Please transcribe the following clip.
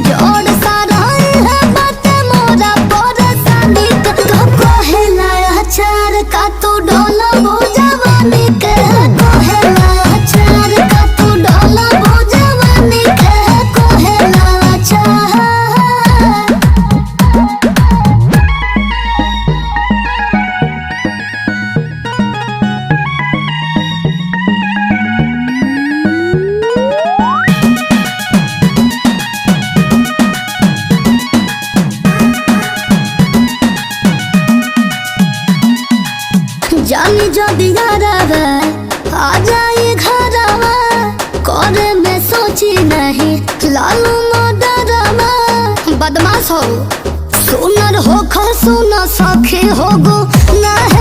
जोड़ सारा है बात मोरा परेशानी के तो कहेला अचार का तू डोला वो जवानी के कहेला अचार का तू डोला वो जवानी के कहेला अचार। जानी जो दियारावा आ जाए घरवा करे में सोची नहीं लालू मोडरवा बदमाश हो सुनर हो खो सुनो सखी हो गो नहीं